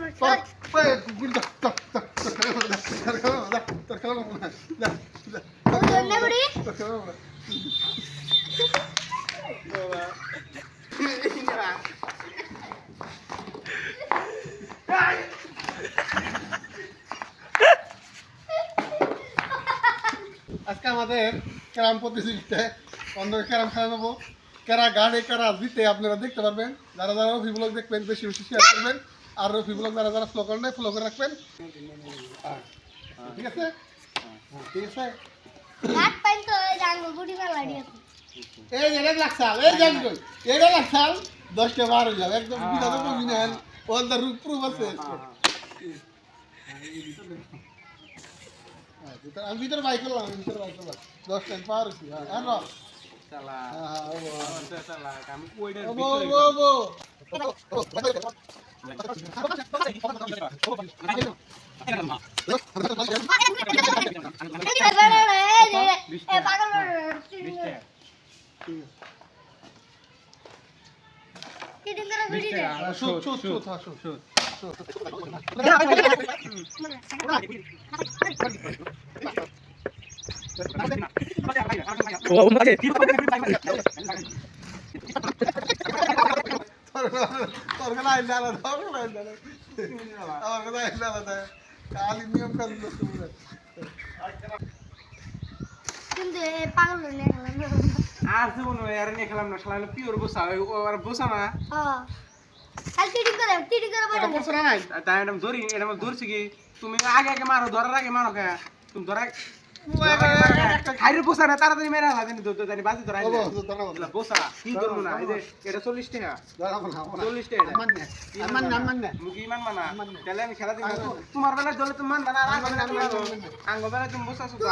আজকে আমাদের ক্যারাম প্রতিযোগিতায় অন্ধকে ক্যারাম খেলা নেবো। কারা গাড়ে কারা জিতে আপনারা দেখতে পারবেন। যারা যারা রফি ব্লগ দেখবেন বেশি বেশি শেয়ার করবেন, আর রফি ব্লগ যারা যারা ফলো করেন ফলো করে রাখবেন। ঠিক আছে, ঠিক আছে। এই যে লাগছাল, এই জানগো এটা লাগছাল 10টা 12 যাবে একদম বিনা তো কমি নেন অল দা রূপ প্রুফ আছে। আমি ভিতরে বাইক করলাম, ভিতরে বাইক করলাম 10 টাইম পার হইছি। হ্যাঁ র চালা, হ্যাঁ ও চালা আমি কইডার আর জীবন আর নিয়ে খেলাম না, শালা পিওর বসা আর বসা না কাল টিডিং করে এটা বসা নাই। তাই এরকম ধরি এরকম ধরছি কি তুমি আগে আগে মারো, ধরার আগে মারো কে তুমি ধরা খাইরে বসা না তাড়াতাড়ি মেরে হাতে নি ধরতে জানি বাজি ধরাই না বসা কি ধরবো না। এই যে এটা 40 টাকা 40 টাকা মুখি মান মানা তাহলে আমি খেলা দিই। তোমার বেলা দলে তুমি মান না আঙ্গ বেলা তুমি বসা সুদা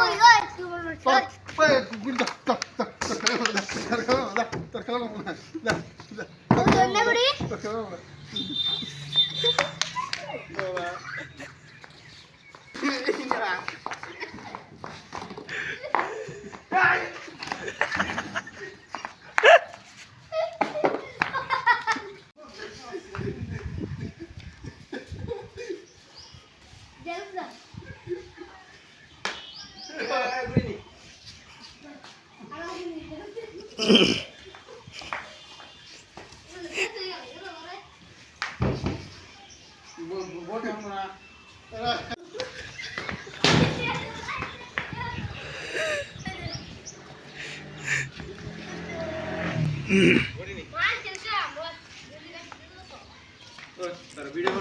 ভিডিও